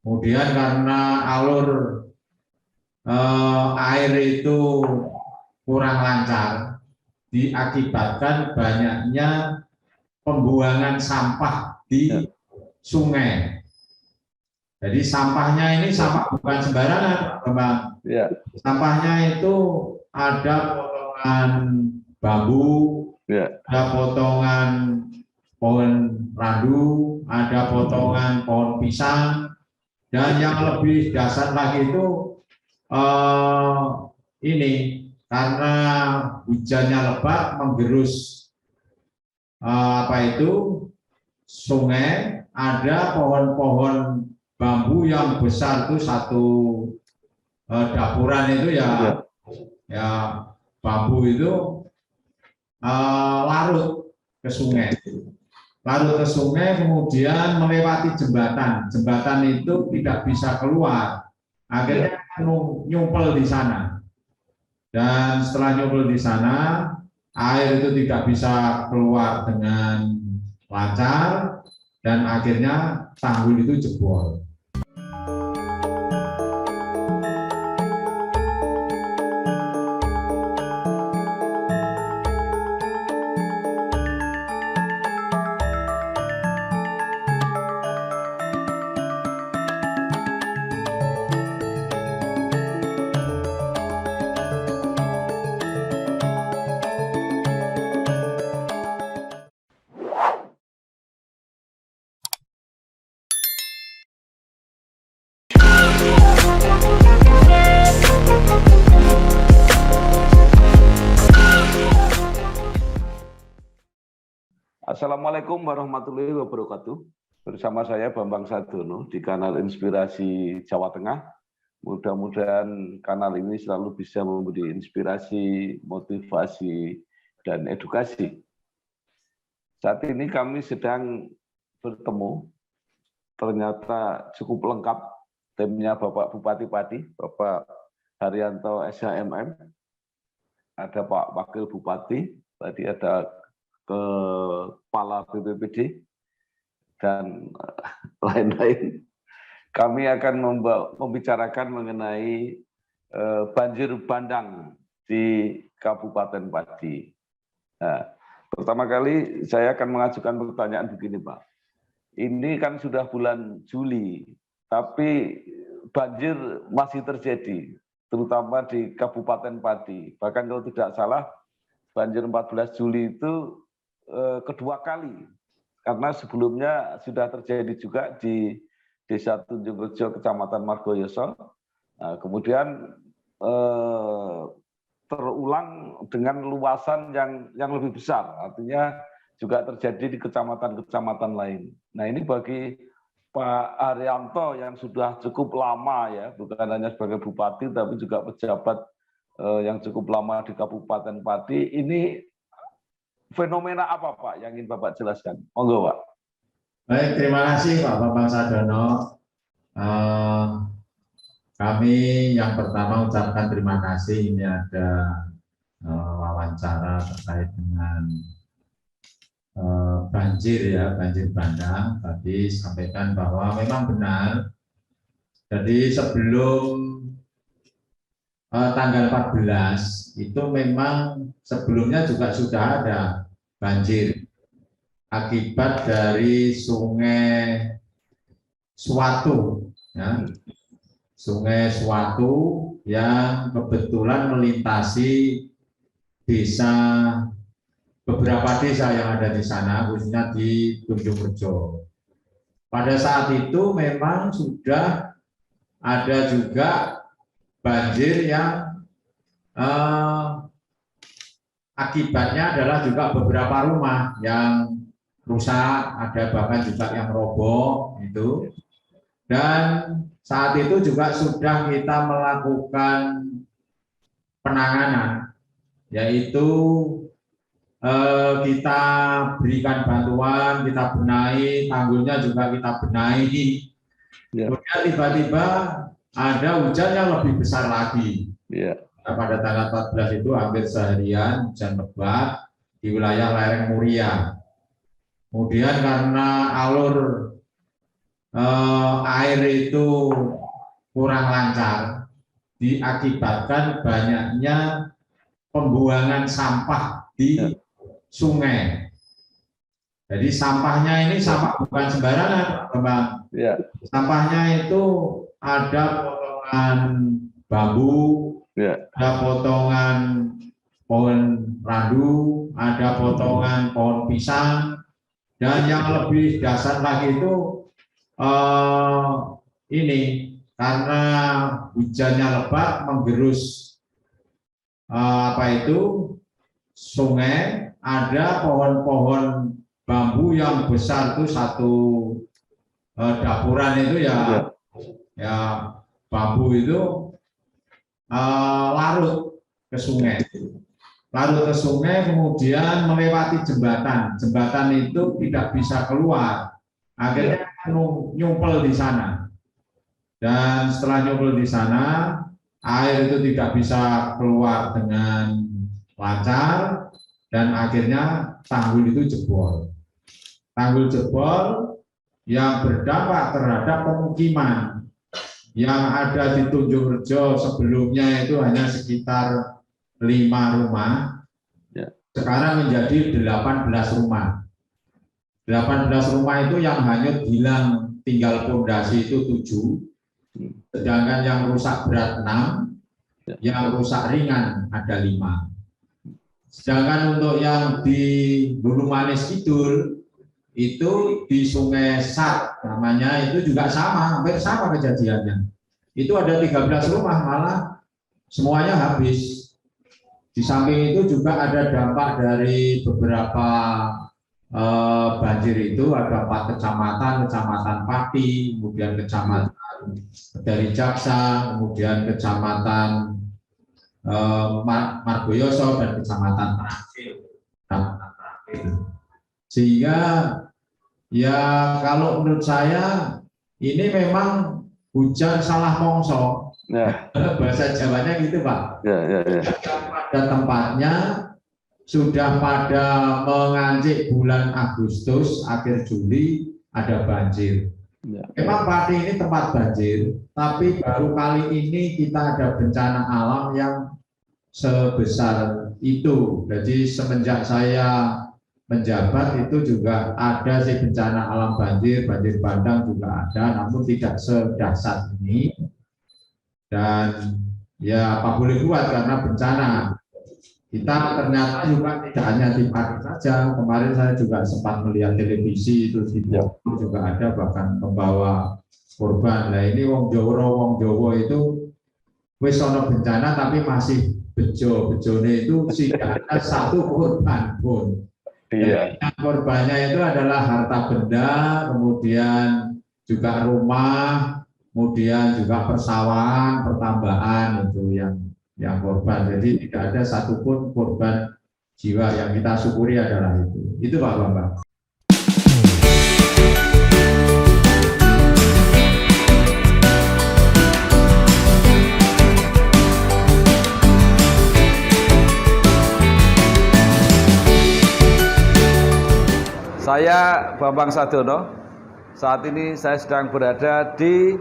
Kemudian karena alur air itu kurang lancar, diakibatkan banyaknya pembuangan sampah di sungai. Jadi sampahnya ini sampah bukan sembarangan, Bang. Ya. Sampahnya itu ada potongan bambu, ada potongan pohon randu, ada potongan pohon pisang, dan yang lebih dasar lagi itu ini karena hujannya lebat menggerus sungai, ada pohon-pohon bambu yang besar itu satu dapuran itu ya bambu itu larut ke sungai. Larut ke sungai, kemudian melewati jembatan. Jembatan itu tidak bisa keluar. Akhirnya nyumpel di sana. Dan setelah nyumpel di sana, air itu tidak bisa keluar dengan lancar, dan akhirnya tanggul itu jebol. Assalamualaikum warahmatullahi wabarakatuh. Bersama saya Bambang Sadono di kanal Inspirasi Jawa Tengah. Mudah-mudahan kanal ini selalu bisa memberi inspirasi, motivasi, dan edukasi. Saat ini kami sedang bertemu, ternyata cukup lengkap timnya Bapak Bupati Pati, Bapak Haryanto SHMM, ada Pak Wakil Bupati, tadi ada Kepala BPBD, dan lain-lain. Kami akan membicarakan mengenai banjir bandang di Kabupaten Pati. Nah, pertama kali saya akan mengajukan pertanyaan begini, Pak. Ini kan sudah bulan Juli, tapi banjir masih terjadi, terutama di Kabupaten Pati. Bahkan kalau tidak salah, banjir 14 Juli itu kedua kali, karena sebelumnya sudah terjadi juga di Desa Tunjung Rejo, Kecamatan Margoyoso. Nah, kemudian terulang dengan luasan yang lebih besar, artinya juga terjadi di kecamatan-kecamatan lain. Nah, ini bagi Pak Haryanto yang sudah cukup lama ya, bukan hanya sebagai bupati tapi juga pejabat yang cukup lama di Kabupaten Pati, ini fenomena apa Pak yang ingin Bapak jelaskan? Monggo Pak. Baik, terima kasih Pak Bambang Sadono. Kami yang pertama ucapkan terima kasih, ini ada wawancara terkait dengan banjir ya, banjir bandang. Tadi sampaikan bahwa memang benar. Jadi sebelum tanggal 14 itu memang sebelumnya juga sudah ada banjir akibat dari Sungai Suwatu, ya. Sungai Suwatu yang kebetulan melintasi beberapa desa yang ada di sana, khususnya di Tunjung Rejo. Pada saat itu memang sudah ada juga banjir yang akibatnya adalah juga beberapa rumah yang rusak, ada bahkan juga yang roboh itu. Dan saat itu juga sudah kita melakukan penanganan, yaitu kita berikan bantuan, kita benahi, tanggulnya juga kita benahi. Kemudian tiba-tiba ada hujan yang lebih besar lagi. Pada tanggal 14 itu hampir seharian hujan lebat di wilayah lereng Muria. Kemudian karena alur air itu kurang lancar diakibatkan banyaknya pembuangan sampah di sungai. Jadi sampahnya ini sampah bukan sembarangan, Bang. Ya. Sampahnya itu ada potongan bambu, ada potongan pohon randu, ada potongan pohon pisang, dan yang lebih dasar lagi itu ini karena hujannya lebat menggerus sungai, ada pohon-pohon bambu yang besar itu satu dapuran itu ya bambu itu larut ke sungai. Larut ke sungai kemudian melewati jembatan. Jembatan itu tidak bisa keluar. Akhirnya nyumpel di sana. Dan setelah nyumpel di sana, air itu tidak bisa keluar dengan lancar dan akhirnya tanggul itu jebol. Tanggul jebol yang berdampak terhadap pemukiman yang ada di Tunjungrejo sebelumnya itu hanya sekitar 5 rumah, sekarang menjadi 18 rumah. 18 rumah itu yang hanyut hilang tinggal pondasi itu 7, sedangkan yang rusak berat 6, yang rusak ringan ada 5. Sedangkan untuk yang di Gunung Manis Kidul itu di Sungai Sat namanya itu juga sama, hampir sama kejadiannya. Itu ada 13 rumah malah semuanya habis. Di samping itu juga ada dampak dari beberapa banjir itu, ada 4 kecamatan, Kecamatan Pati, kemudian Kecamatan dari Jaksa, kemudian Kecamatan Margoyoso dan Kecamatan Terakhir. Sehingga ya kalau menurut saya ini memang hujan salah mongso. Bahasa Jawanya gitu, Pak. Pada tempatnya sudah pada mengancik bulan Agustus, akhir Juli ada banjir. Memang Pati ini tempat banjir, tapi baru kali ini kita ada bencana alam yang sebesar itu. Jadi semenjak saya menjabat itu juga ada sih bencana alam banjir bandang juga ada, namun tidak sedahsyat ini. Dan ya apa boleh buat karena bencana. Kita ternyata juga tidak hanya di Pati saja. Kemarin saya juga sempat melihat televisi itu di Bogor juga ada bahkan membawa korban. Nah ini wong Jowo itu wis ono bencana tapi masih bejone itu tidak ada satu korban pun. Korbannya itu adalah harta benda, kemudian juga rumah, kemudian juga persawahan, pertambahan itu yang korban. Jadi tidak ada satupun korban jiwa. Yang kita syukuri adalah itu. Itu Pak Bambang. Saya Bambang Sadono. Saat ini saya sedang berada di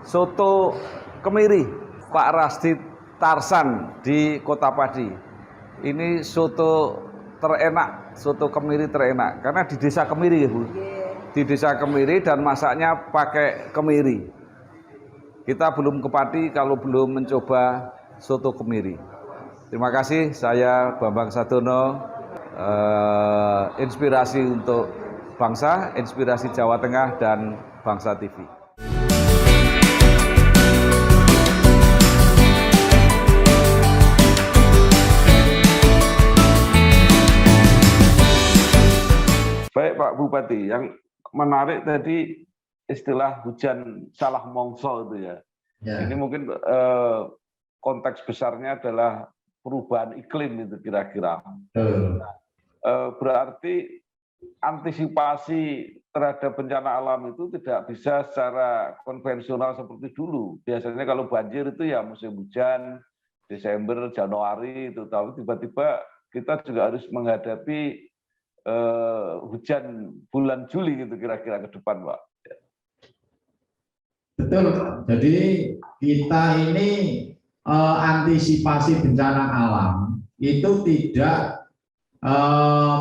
Soto Kemiri, Pak Rasdi Tarsan di Kota Padi. Ini soto terenak, soto Kemiri terenak. Karena di desa Kemiri ya Bu. Di desa Kemiri dan masaknya pakai kemiri. Kita belum ke Padi kalau belum mencoba soto Kemiri. Terima kasih, saya Bambang Sadono. Inspirasi untuk bangsa, inspirasi Jawa Tengah dan Bangsa TV. Baik Pak Bupati, yang menarik tadi istilah hujan salah mongso itu ya. Ini mungkin konteks besarnya adalah perubahan iklim itu kira-kira. Berarti antisipasi terhadap bencana alam itu tidak bisa secara konvensional seperti dulu. Biasanya kalau banjir itu ya musim hujan, Desember, Januari itu, tapi tiba-tiba kita juga harus menghadapi hujan bulan Juli gitu kira-kira ke depan, Pak. Betul. Jadi kita ini antisipasi bencana alam itu tidak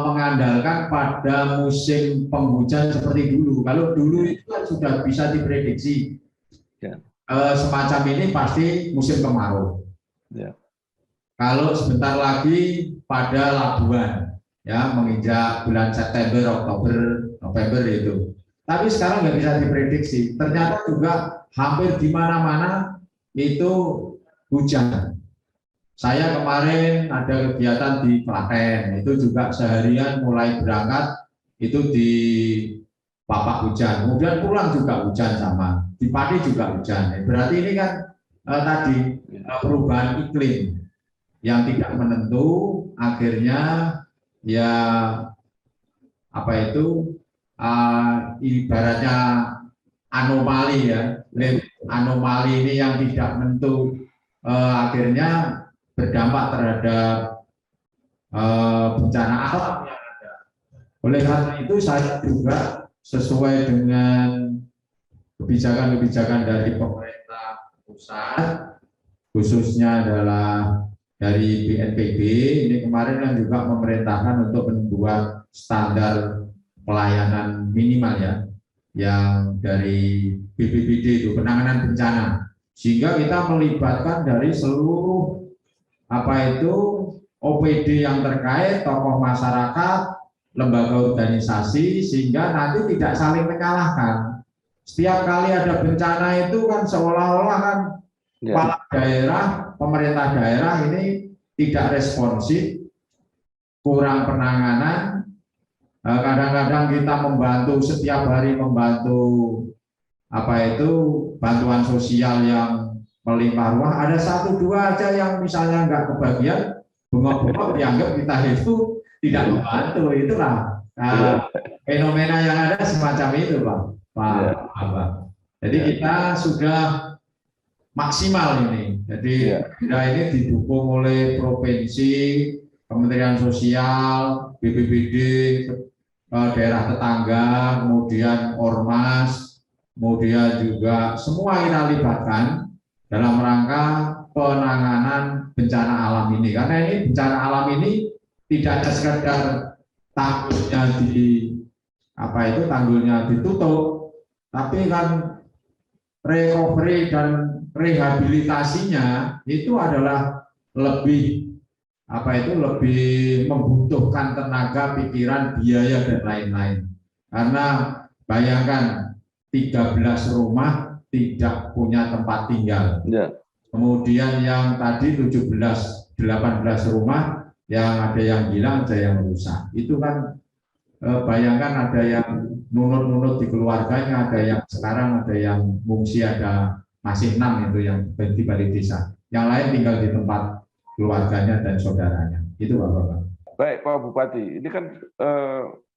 mengandalkan pada musim penghujan seperti dulu. Kalau dulu itu kan sudah bisa diprediksi. Ya. Semacam ini pasti musim kemarau. Ya. Kalau sebentar lagi pada Labuan, ya menginjak bulan September, Oktober, November itu. Tapi sekarang nggak bisa diprediksi. Ternyata juga hampir di mana-mana itu hujan. Saya kemarin ada kegiatan di Klaten, itu juga seharian mulai berangkat itu di papak hujan, kemudian pulang juga hujan sama, di Pati juga hujan. Berarti ini kan tadi perubahan iklim yang tidak menentu, akhirnya ya apa itu ibaratnya anomali ya, anomali ini yang tidak menentu akhirnya berdampak terhadap bencana alam yang ada. Oleh karena itu saya juga sesuai dengan kebijakan-kebijakan dari pemerintah pusat, khususnya adalah dari BNPB, ini kemarin kan juga memerintahkan untuk membuat standar pelayanan minimal ya, yang dari BPBD itu penanganan bencana, sehingga kita melibatkan dari seluruh OPD yang terkait, tokoh masyarakat, lembaga organisasi, sehingga nanti tidak saling menyalahkan. Setiap kali ada bencana itu kan seolah-olah kan kepala daerah, pemerintah daerah ini tidak responsif, kurang penanganan. Kadang-kadang kita membantu setiap hari membantu bantuan sosial yang melimpah ruah, ada 1-2 aja yang misalnya nggak kebagian, bengok-bengok dianggap kita itu tidak membantu. Itulah fenomena yang ada semacam itu, Pak. Jadi kita sudah maksimal ini. Jadi ini didukung oleh provinsi, Kementerian Sosial, BPBD, daerah tetangga, kemudian Ormas, kemudian juga semua kita libatkan dalam rangka penanganan bencana alam ini. Karena ini bencana alam ini tidak hanya sekedar tanggulnya ditutup, tapi kan recovery dan rehabilitasinya itu adalah lebih membutuhkan tenaga, pikiran, biaya dan lain-lain. Karena bayangkan 13 rumah tidak punya tempat tinggal. Kemudian yang tadi 18 rumah yang ada yang hilang, ada yang rusak. Itu kan bayangkan ada yang nunut-nunut di keluarganya, ada yang sekarang ada yang mengungsi, ada masih 6 itu yang di balik desa. Yang lain tinggal di tempat keluarganya dan saudaranya. Itu Bapak. Baik Pak Bupati, ini kan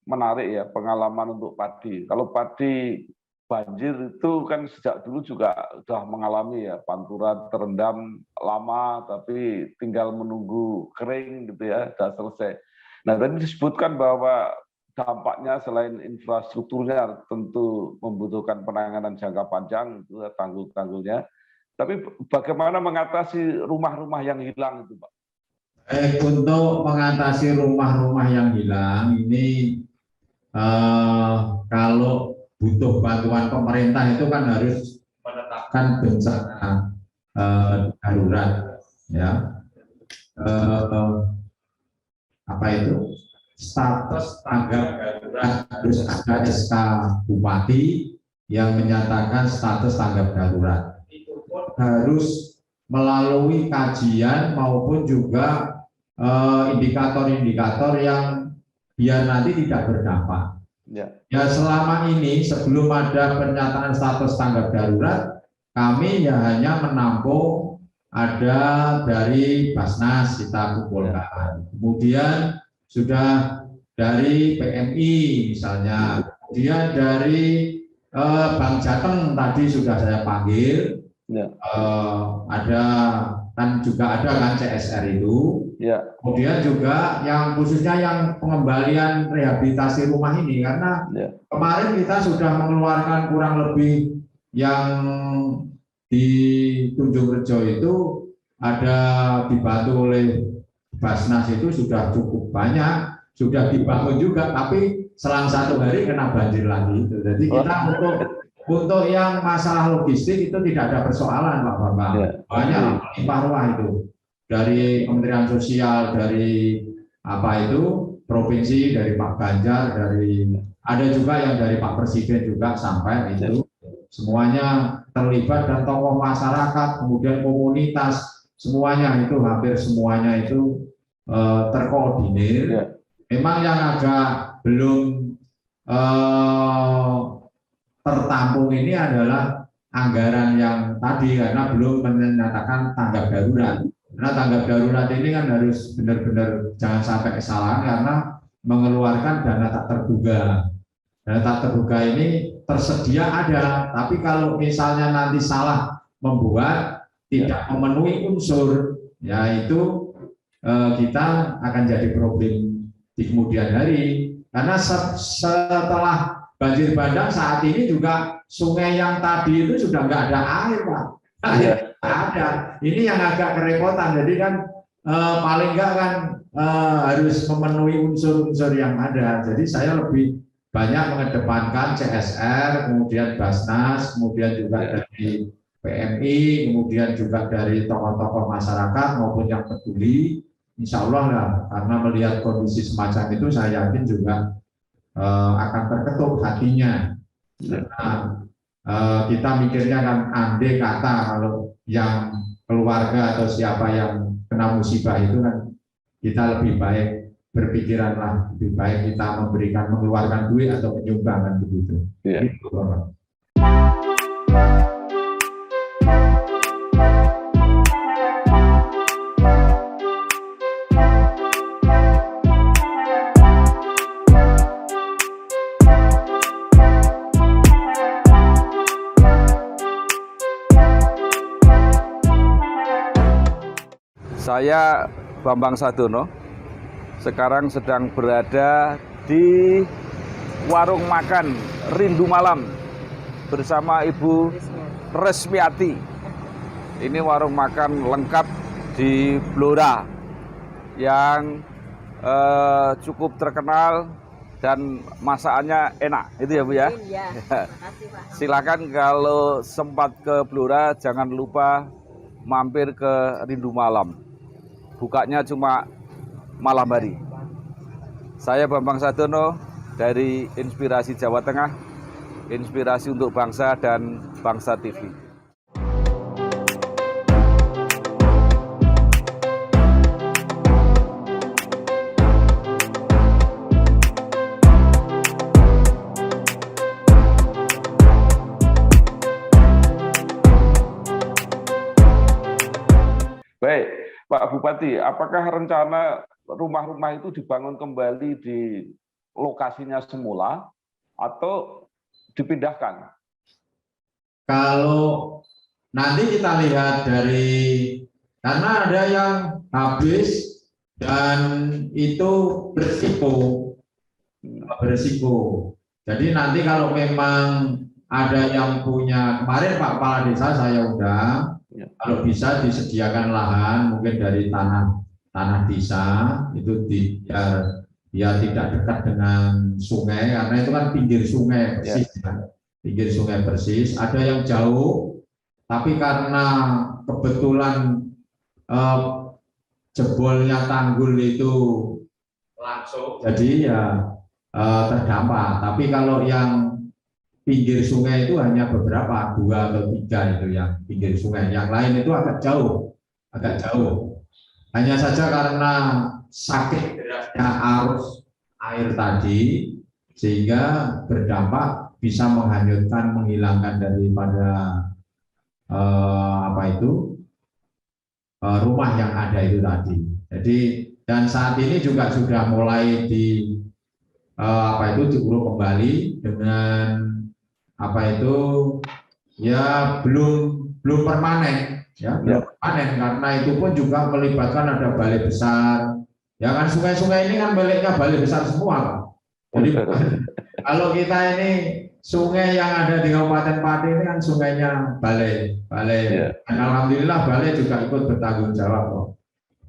menarik ya pengalaman untuk padi. Kalau padi banjir itu kan sejak dulu juga sudah mengalami ya, pantura terendam lama tapi tinggal menunggu kering gitu ya, sudah selesai. Nah tadi disebutkan bahwa dampaknya selain infrastrukturnya tentu membutuhkan penanganan jangka panjang, itu tanggul-tanggulnya. Tapi bagaimana mengatasi rumah-rumah yang hilang itu, Pak? Untuk mengatasi rumah-rumah yang hilang ini kalau butuh bantuan pemerintah itu kan harus menetapkan bencana darurat, ya. Status tanggap darurat, harus ada SK Bupati yang menyatakan status tanggap darurat. Itu pun harus melalui kajian maupun juga indikator-indikator yang biar nanti tidak berdampak. Ya selama ini sebelum ada pernyataan status tanggap darurat, kami ya hanya menampung ada dari Basnas kita kumpulkan, kemudian sudah dari PMI misalnya, kemudian dari Bank Jateng tadi sudah saya panggil, ada kan juga ada kan CSR itu, kemudian juga yang khususnya yang pengembalian rehabilitasi rumah ini, karena kemarin kita sudah mengeluarkan kurang lebih yang di Tunjung Rejo itu ada dibantu oleh Basnas itu sudah cukup banyak, sudah dibangun juga, tapi selang 1 hari kena banjir lagi. Jadi kita untuk yang masalah logistik itu tidak ada persoalan, Pak Bambang. Banyak limpah ruah itu dari Kementerian Sosial, dari apa itu provinsi, dari Pak Ganjar, dari ada juga yang dari Pak Presiden juga sampai itu semuanya terlibat, dan tokoh masyarakat, kemudian komunitas, semuanya itu hampir semuanya itu terkoordinir. Memang yang agak belum tertampung ini adalah anggaran yang tadi, karena belum menyatakan tanggap darurat. Karena tanggap darurat ini kan harus benar-benar jangan sampai kesalahan karena mengeluarkan dana tak terduga. Dana tak terduga ini tersedia ada, tapi kalau misalnya nanti salah membuat tidak memenuhi unsur, yaitu kita akan jadi problem di kemudian hari. Karena setelah banjir bandang saat ini juga sungai yang tadi itu sudah nggak ada air, Pak. Ada. Ini yang agak kerepotan. Jadi kan paling nggak kan harus memenuhi unsur-unsur yang ada. Jadi saya lebih banyak mengedepankan CSR, kemudian Basnas, kemudian juga dari PMI, kemudian juga dari tokoh-tokoh masyarakat maupun yang peduli. Insya Allah lah, karena melihat kondisi semacam itu, saya yakin juga akan terketuk hatinya. Karena kita mikirnya kan andai kata kalau yang keluarga atau siapa yang kena musibah itu kan kita lebih baik berpikiranlah, lebih baik kita mengeluarkan duit atau menyumbangkan begitu. Gitu, Bapak. Saya Bambang Sadono, sekarang sedang berada di warung makan Rindu Malam bersama Ibu Resmiati. Ini warung makan lengkap di Blora yang cukup terkenal dan masakannya enak, itu ya Bu ya? Iya, makasih Pak. Silakan kalau sempat ke Blora jangan lupa mampir ke Rindu Malam. Bukanya cuma malam hari. Saya Bambang Sadono dari Inspirasi Jawa Tengah, Inspirasi untuk Bangsa dan Bangsa TV. Baik, Pak Bupati, apakah rencana rumah-rumah itu dibangun kembali di lokasinya semula atau dipindahkan? Kalau nanti kita lihat dari, karena ada yang habis dan itu berisiko. Jadi nanti kalau memang ada yang punya, kemarin Pak Kepala Desa saya undang, kalau bisa disediakan lahan mungkin dari tanah desa itu biar tidak dekat dengan sungai, karena itu kan pinggir sungai persis, pinggir sungai persis. Ada yang jauh, tapi karena kebetulan jebolnya tanggul itu langsung, jadi ya terdampak. Tapi kalau yang pinggir sungai itu hanya beberapa, 2 atau 3 itu yang pinggir sungai. Yang lain itu agak jauh. Hanya saja karena sakit derasnya arus air tadi, sehingga berdampak bisa menghanyutkan, menghilangkan daripada rumah yang ada itu tadi. Jadi dan saat ini juga sudah mulai diuruk kembali dengan belum permanen, belum permanen, karena itu pun juga melibatkan ada balai besar, ya kan, sungai-sungai ini kan miliknya balai besar semua, Pak. Jadi kalau kita ini sungai yang ada di Kabupaten Pati ini kan sungainya Balai. Iya. Dan alhamdulillah Balai juga ikut bertanggung jawab kok.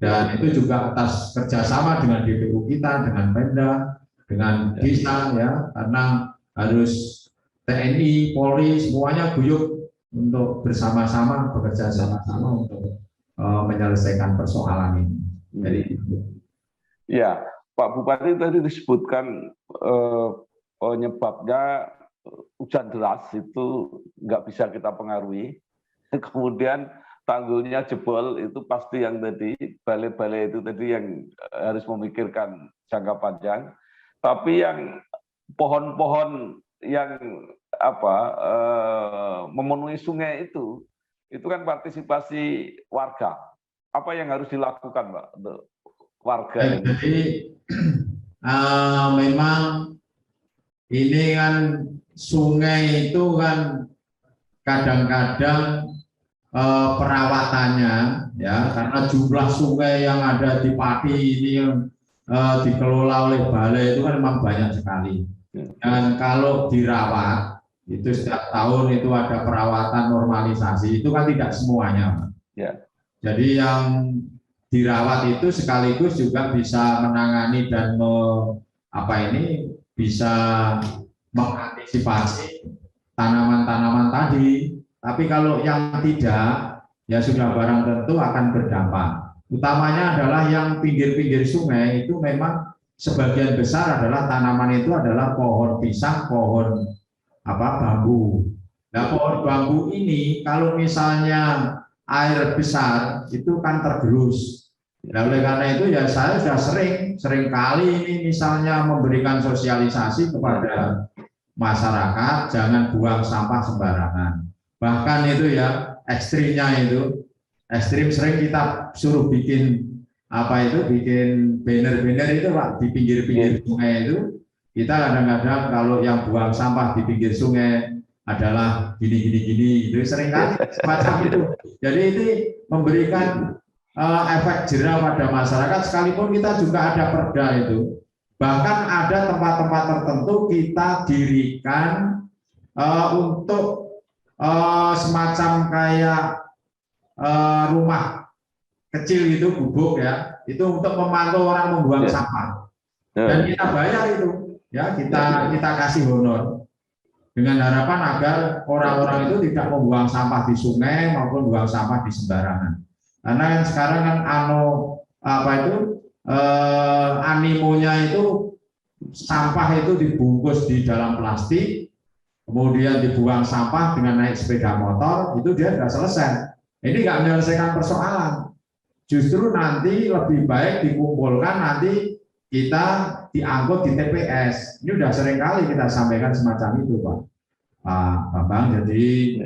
Dan itu juga atas kerjasama dengan DPU kita, dengan Pemda, dengan desa ya, karena harus TNI, Polri semuanya guyup untuk bersama-sama bekerja sama-sama untuk menyelesaikan persoalan ini. Jadi ya, Pak Bupati tadi disebutkan penyebabnya hujan deras itu nggak bisa kita pengaruhi. Kemudian tanggulnya jebol itu pasti yang tadi balai-balai itu tadi yang harus memikirkan jangka panjang. Tapi yang pohon-pohon yang memenuhi sungai itu kan partisipasi warga. Apa yang harus dilakukan, Pak, untuk warga ini? Jadi memang ini kan sungai itu kan kadang-kadang perawatannya ya, karena jumlah sungai yang ada di Pati ini yang dikelola oleh balai itu kan memang banyak sekali. Dan kalau dirawat itu setiap tahun itu ada perawatan normalisasi, itu kan tidak semuanya, Pak. Ya. Jadi yang dirawat itu sekaligus juga bisa menangani dan bisa mengantisipasi tanaman-tanaman tadi. Tapi kalau yang tidak, ya sudah barang tentu akan berdampak. Utamanya adalah yang pinggir-pinggir sungai itu memang sebagian besar adalah tanaman itu adalah pohon pisang, pohon bambu. Nah, pohon bambu ini kalau misalnya air besar itu kan tergerus. Nah, oleh karena itu ya saya sudah sering kali ini misalnya memberikan sosialisasi kepada masyarakat jangan buang sampah sembarangan. Bahkan itu ya ekstrimnya itu sering kita suruh bikin bikin banner-banner itu Pak di pinggir-pinggir sungai itu. Kita kadang-kadang kalau yang buang sampah di pinggir sungai adalah gini, itu seringkali semacam itu. Jadi ini memberikan efek jerah pada masyarakat, sekalipun kita juga ada perda itu. Bahkan ada tempat-tempat tertentu kita dirikan untuk semacam kayak rumah kecil itu, gubuk ya, itu untuk memantau orang membuang sampah. Dan kita bayar itu, ya kita kasih honor dengan harapan agar orang-orang itu tidak membuang sampah di sungai maupun buang sampah di sembarangan. Karena kan sekarang kan animonya itu sampah itu dibungkus di dalam plastik, kemudian dibuang sampah dengan naik sepeda motor, itu dia sudah selesai. Ini nggak menyelesaikan persoalan. Justru nanti lebih baik dikumpulkan, nanti kita diangkut di TPS. Ini sudah sering kali kita sampaikan semacam itu, Pak Bambang. Jadi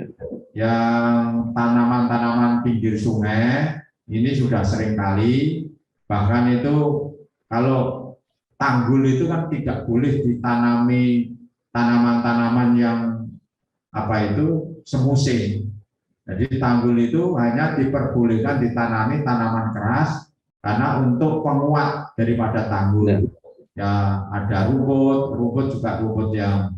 yang tanaman-tanaman pinggir sungai ini sudah sering kali, bahkan itu kalau tanggul itu kan tidak boleh ditanami tanaman-tanaman yang semusim. Jadi tanggul itu hanya diperbolehkan ditanami tanaman keras karena untuk penguat daripada tanggul. Ya ada rumput juga rumput yang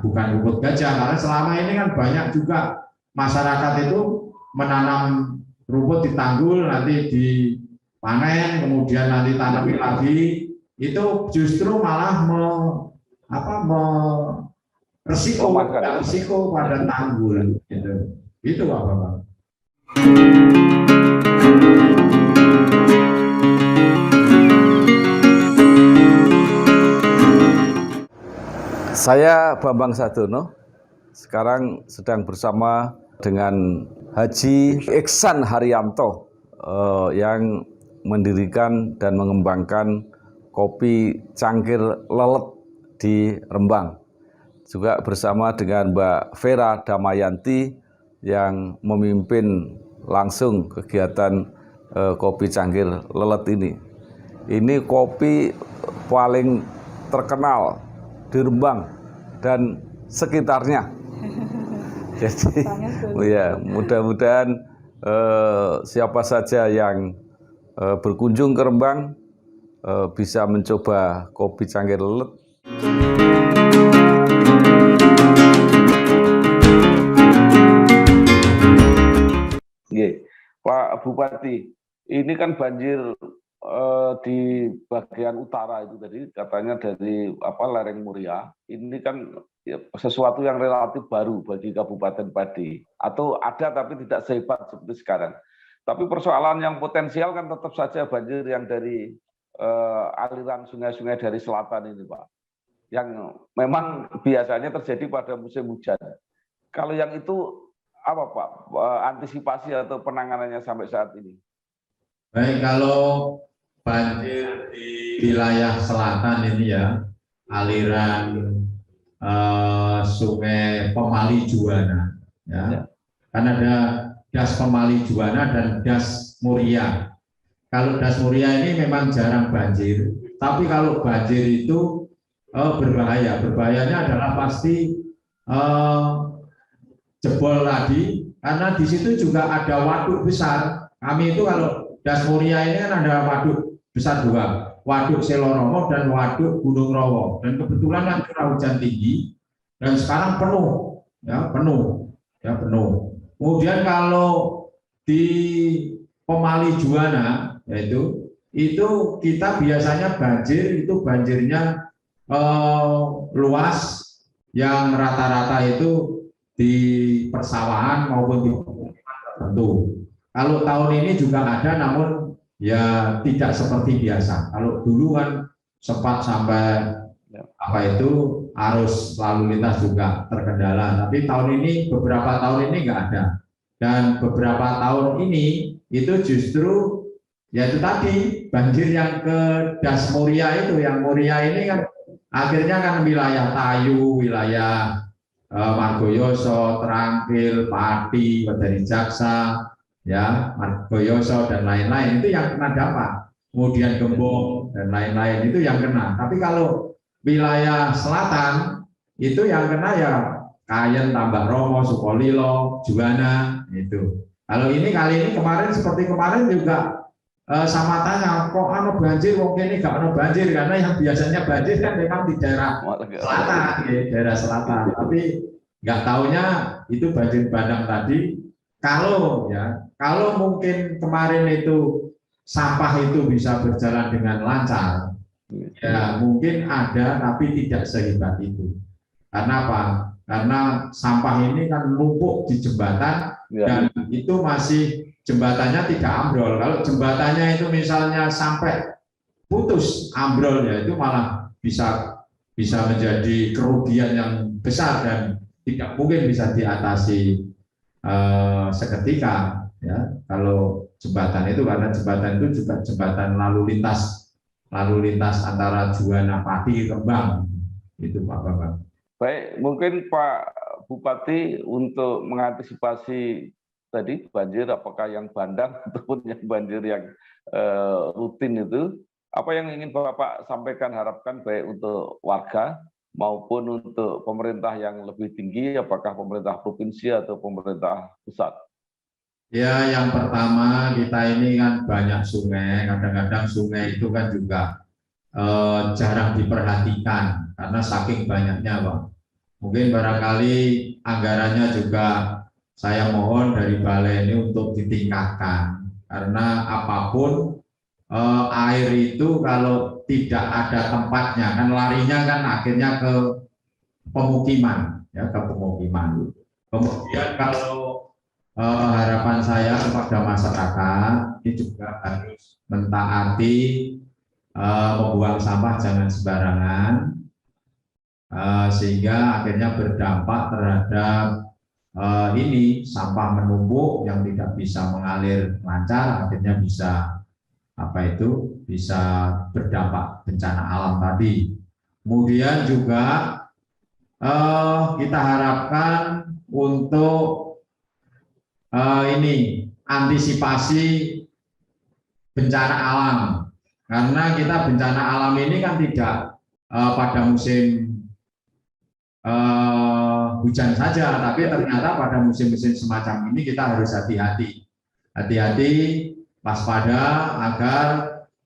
bukan rumput gajah, karena selama ini kan banyak juga masyarakat itu menanam rumput di tanggul, nanti dipanen, kemudian nanti tanami lagi, itu justru malah resiko pada tanggul gitu. Itu Pak Bapak. Saya Bambang Sadono, sekarang sedang bersama dengan Haji Iksan Haryanto yang mendirikan dan mengembangkan kopi cangkir lelet di Rembang. Juga bersama dengan Mbak Vera Damayanti yang memimpin langsung kegiatan kopi cangkir lelet ini. Ini kopi paling terkenal di Rembang dan sekitarnya. Jadi ya mudah-mudahan siapa saja yang berkunjung ke Rembang bisa mencoba kopi cangkir lelet. Pak Bupati, ini kan banjir di bagian utara itu tadi katanya dari lereng Muria. Ini kan sesuatu yang relatif baru bagi Kabupaten Pati, atau ada tapi tidak sehebat seperti sekarang. Tapi persoalan yang potensial kan tetap saja banjir yang dari aliran sungai-sungai dari selatan ini, Pak, yang memang biasanya terjadi pada musim hujan. Kalau yang itu apa Pak antisipasi atau penanganannya sampai saat ini? Baik, kalau banjir di wilayah selatan ini ya, aliran Sungai Pemali Juwana, ya. Kan ada Das Pemali Juwana dan Das Muria. Kalau Das Muria ini memang jarang banjir, tapi kalau banjir itu berbahaya. Berbahayanya adalah pasti jebol tadi, karena di situ juga ada waduk besar. Kami itu kalau Das Muria ini kan ada waduk besar dua, waduk Seloromo dan waduk Gunung Rowo. Dan kebetulan kan curah hujan tinggi dan sekarang penuh, ya penuh. Kemudian kalau di Pemali Juwana, yaitu itu kita biasanya banjir itu banjirnya luas, yang rata-rata itu di persawahan maupun di pemukiman tertentu. Kalau tahun ini juga ada, namun ya tidak seperti biasa. Kalau dulu kan sempat sampai arus lalu lintas juga terkendala. Tapi tahun ini, beberapa tahun ini nggak ada. Dan beberapa tahun ini itu justru ya itu tadi banjir yang ke Das Muria itu, yang Muria ini kan akhirnya kan wilayah Tayu, wilayah Margoyoso, Trangkil, Pati, Wedari Jaksa, ya Margoyoso dan lain-lain itu yang kena dampak. Kemudian Gembong dan lain-lain itu yang kena. Tapi kalau wilayah selatan itu yang kena ya Kayen, Tambak Romo, Sukolilo, Juwana itu. Kalau ini kali ini kemarin seperti kemarin juga sama tanya kok banjir, mungkin ini nggak banjir, karena yang biasanya banjir kan memang di daerah selatan, ya, daerah selatan. Tapi nggak taunya itu banjir bandang tadi. Kalau mungkin kemarin itu sampah itu bisa berjalan dengan lancar, ya mungkin ada, tapi tidak sehebat itu. Karena apa? Karena sampah ini kan numpuk di jembatan, dan itu masih jembatannya tidak ambrol. Kalau jembatannya itu misalnya sampai putus ambrol, ya itu malah bisa menjadi kerugian yang besar dan tidak mungkin bisa diatasi seketika. Ya, kalau jembatan itu, karena jembatan itu juga jembatan lalu lintas antara Juwana, Pati, Rembang, itu Pak Bambang. Baik, mungkin Pak Bupati untuk mengantisipasi tadi banjir, apakah yang bandang ataupun yang banjir yang rutin itu, apa yang ingin Bapak sampaikan, harapkan baik untuk warga maupun untuk pemerintah yang lebih tinggi, apakah pemerintah provinsi atau pemerintah pusat? Ya, yang pertama, kita ini kan banyak sungai, kadang-kadang sungai itu kan juga jarang diperhatikan karena saking banyaknya, Pak. Mungkin barangkali anggarannya juga saya mohon dari balai ini untuk ditingkatkan, karena apapun air itu kalau tidak ada tempatnya kan larinya kan akhirnya ke pemukiman, ya ke pemukiman. Kemudian kalau harapan saya kepada masyarakat ini juga harus mentaati membuang sampah jangan sembarangan, sehingga akhirnya berdampak terhadap ini sampah menumpuk yang tidak bisa mengalir lancar, akhirnya bisa bisa berdampak bencana alam tadi. Kemudian juga kita harapkan untuk ini antisipasi bencana alam, karena kita bencana alam ini kan tidak pada musim hujan saja, tapi ternyata pada musim-musim semacam ini kita harus hati-hati, waspada, agar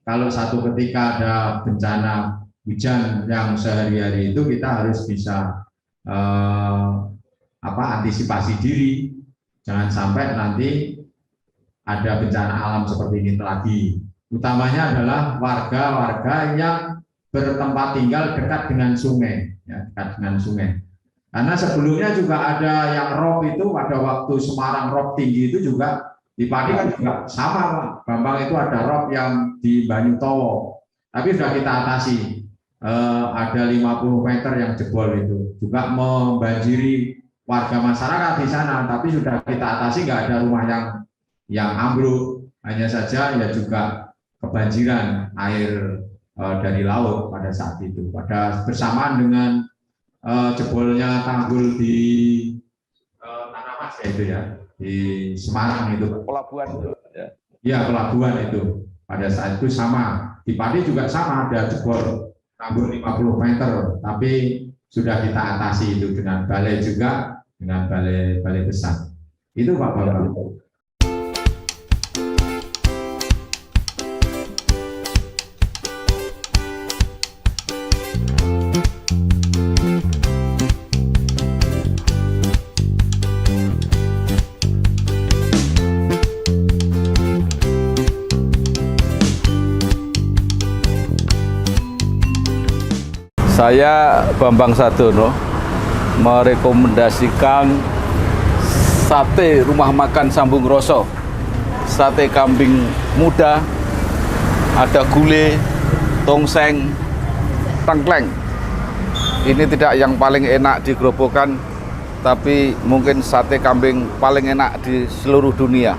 kalau satu ketika ada bencana hujan yang sehari-hari itu kita harus bisa antisipasi diri, jangan sampai nanti ada bencana alam seperti ini lagi. Utamanya adalah warga-warga yang bertempat tinggal dekat dengan sungai, ya, dekat dengan sungai. Karena sebelumnya juga ada yang rob itu pada waktu Semarang rob tinggi itu juga di Padi kan juga sama, Pak Bambang, itu ada rob yang di Banyutowo, tapi sudah kita atasi. Ada 50 meter yang jebol itu juga membanjiri warga masyarakat di sana, tapi sudah kita atasi, nggak ada rumah yang ambruk, hanya saja ya juga kebanjiran air dari laut pada saat itu. Pada bersamaan dengan jebolnya tanggul di Tanah Mas ya itu ya, di Semarang itu. Pelabuhan itu ya. Iya, pelabuhan itu. Pada saat itu sama. Di Padi juga sama, ada jebol tanggul 50 meter, tapi sudah kita atasi itu dengan balai juga, dengan balai besar. Itu Pak Bambang. Saya Bambang Sadono merekomendasikan sate rumah makan Sambung Roso, sate kambing muda, ada gulai, tongseng, tengkleng. Ini tidak yang paling enak di Grobogan, tapi mungkin sate kambing paling enak di seluruh dunia.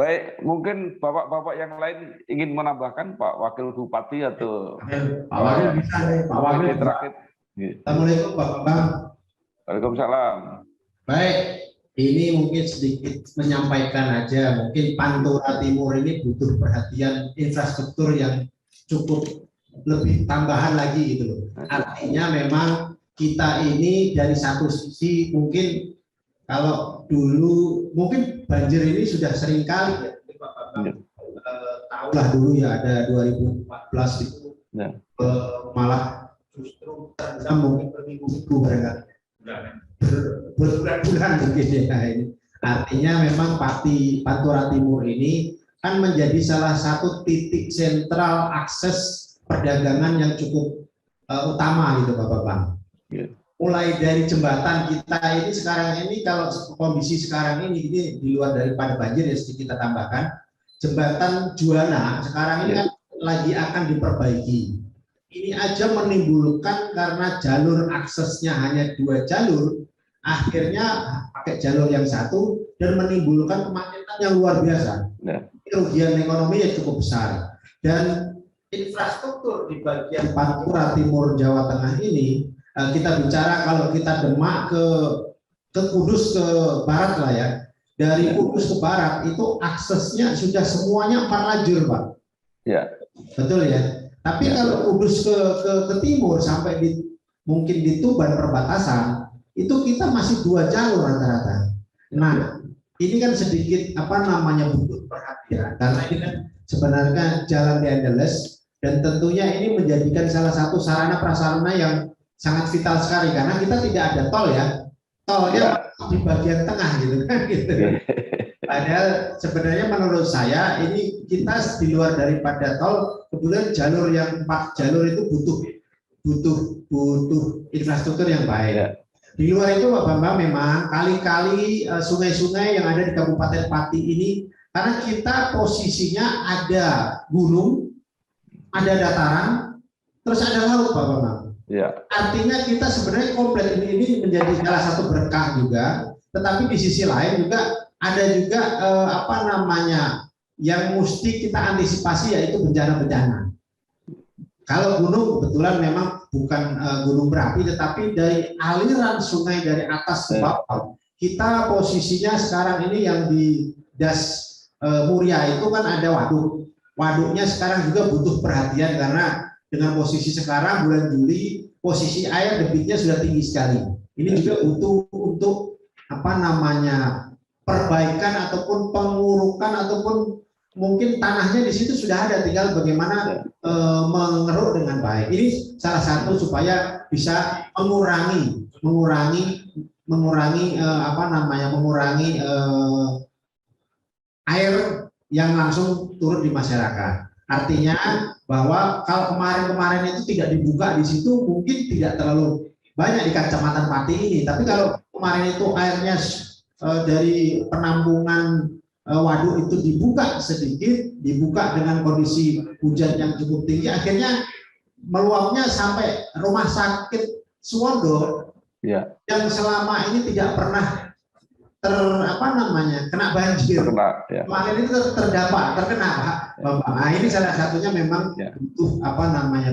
Baik, mungkin bapak-bapak yang lain ingin menambahkan, Pak Wakil Bupati atau Pak Wakil bisa nih, Pak Wakil terakhir. Assalamualaikum Pak Bambang. Waalaikumsalam. Baik, ini mungkin sedikit menyampaikan aja, mungkin Pantura Timur ini butuh perhatian infrastruktur yang cukup lebih tambahan lagi gitu loh. Artinya memang kita ini dari satu sisi mungkin kalau dulu mungkin banjir ini sudah sering kali ya, Pak Bambang. Tahulah dulu ya ada 2014 itu malah justru terendam mungkin berminggu-minggu barangkali. Berbulan-bulan mungkin ya ini. Artinya memang Pantura Timur ini kan menjadi salah satu titik sentral akses perdagangan yang cukup utama gitu Pak Bambang. Mulai dari jembatan kita ini sekarang ini, kalau kondisi sekarang ini di luar daripada banjir ya sedikit kita tambahkan, jembatan Juwana sekarang ini kan lagi akan diperbaiki. Ini aja menimbulkan karena jalur aksesnya hanya 2 jalur, akhirnya pakai jalur yang satu dan menimbulkan kemacetan yang luar biasa. Kerugian ekonomi yang cukup besar. Dan infrastruktur di bagian Pantura Timur Jawa Tengah ini, kita bicara kalau kita Demak ke Kudus ke barat lah ya, dari Kudus ke barat itu aksesnya sudah semuanya 4 lajur Pak. Ya. Betul ya. Tapi kalau Kudus ke timur sampai mungkin di Tuban perbatasan itu kita masih 2 jalur rata-rata. Nah ini kan sedikit butuh perhatian karena ini kan sebenarnya jalan di Andeles dan tentunya ini menjadikan salah satu sarana prasarana yang sangat vital sekali karena kita tidak ada tol ya, tolnya di bagian tengah gitu kan gitu. Padahal sebenarnya menurut saya ini kita di luar daripada tol, kemudian jalur yang 4 jalur itu butuh infrastruktur yang baik. Di luar itu Pak Bambang memang kali-kali sungai-sungai yang ada di Kabupaten Pati ini karena kita posisinya ada gunung, ada dataran, terus ada laut Pak Bambang. Ya. Artinya kita sebenarnya komplit ini menjadi salah satu berkah juga, tetapi di sisi lain juga ada juga yang mesti kita antisipasi yaitu bencana-bencana. Kalau gunung kebetulan memang bukan gunung berapi, tetapi dari aliran sungai dari atas ke bawah. Kita posisinya sekarang ini yang di Das Muria itu kan ada waduk. Waduknya sekarang juga butuh perhatian karena dengan posisi sekarang bulan Juli posisi air debitnya sudah tinggi sekali. Ini juga butuh untuk perbaikan ataupun pengurukan ataupun mungkin tanahnya di situ sudah ada, tinggal bagaimana mengeruk dengan baik. Ini salah satu supaya bisa mengurangi air yang langsung turun di masyarakat. Artinya bahwa kalau kemarin-kemarin itu tidak dibuka di situ mungkin tidak terlalu banyak di Kecamatan Pati ini. Tapi kalau kemarin itu airnya dari penampungan waduk itu dibuka sedikit, dibuka dengan kondisi hujan yang cukup tinggi, akhirnya meluapnya sampai rumah sakit Suwondo yang selama ini tidak pernah kena banjir. Kemarin itu terkena, Pak Bambang. Nah, ini salah satunya memang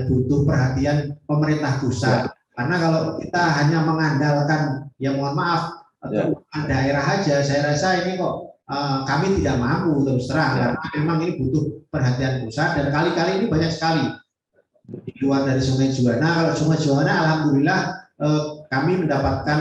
butuh perhatian pemerintah pusat. Karena kalau kita hanya mengandalkan, ya mohon maaf, daerah aja, saya rasa ini kok kami tidak mampu terus terang, karena memang ini butuh perhatian pusat dan kali-kali ini banyak sekali di luar dari Sungai Juwana. Kalau Sungai Juwana, alhamdulillah kami mendapatkan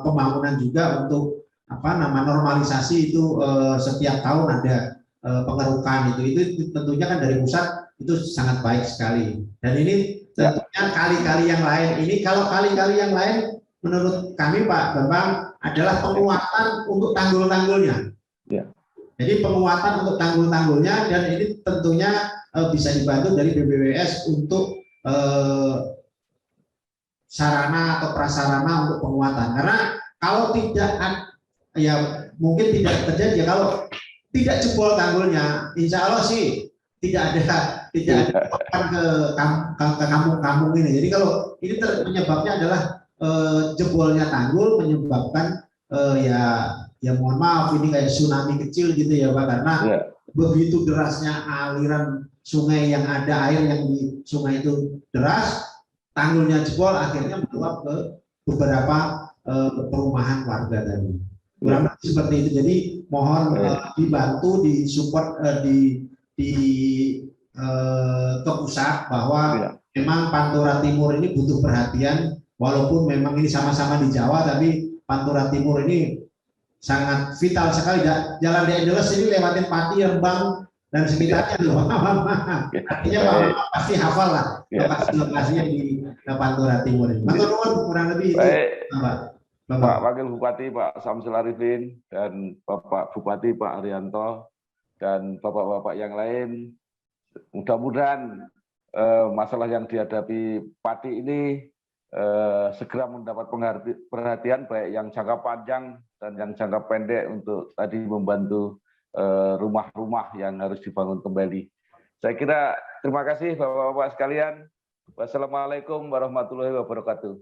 pembangunan juga untuk normalisasi itu setiap tahun ada pengerukan itu tentunya kan dari pusat itu sangat baik sekali. Dan ini tentunya kali-kali yang lain ini, kalau kali-kali yang lain menurut kami Pak Bambang adalah penguatan untuk tanggul-tanggulnya. Jadi penguatan untuk tanggul-tanggulnya, dan ini tentunya bisa dibantu dari BBWS untuk sarana atau prasarana untuk penguatan. Karena kalau tidak, ya mungkin tidak terjadi, kalau tidak jebol tanggulnya, insya Allah sih tidak ada ke kampung-kampung ini. Jadi kalau ini penyebabnya adalah jebolnya tanggul menyebabkan ya mohon maaf ini kayak tsunami kecil gitu ya Pak, karena begitu derasnya aliran sungai yang ada, air yang di sungai itu deras, tanggulnya jebol akhirnya meluap ke beberapa perumahan warga tadi. Kurang lebih seperti itu. Jadi mohon dibantu, disupport ke pusat bahwa memang Pantura Timur ini butuh perhatian, walaupun memang ini sama-sama di Jawa, tapi Pantura Timur ini sangat vital sekali. Jalan di Angeles ini lewatin Pati, Rembang dan sekitarnya loh. Artinya Bapak pasti hafal lah lokasi-lokasinya di Pantura Timur ini. Kurang lebih itu. Pak Wakil Bupati Pak Samsul Arifin dan Bapak Bupati Pak Arianto dan bapak-bapak yang lain, mudah-mudahan masalah yang dihadapi Pati ini segera mendapat perhatian, baik yang jangka panjang dan yang jangka pendek, untuk tadi membantu rumah-rumah yang harus dibangun kembali. Saya kira terima kasih Bapak-bapak sekalian. Wassalamualaikum warahmatullahi wabarakatuh.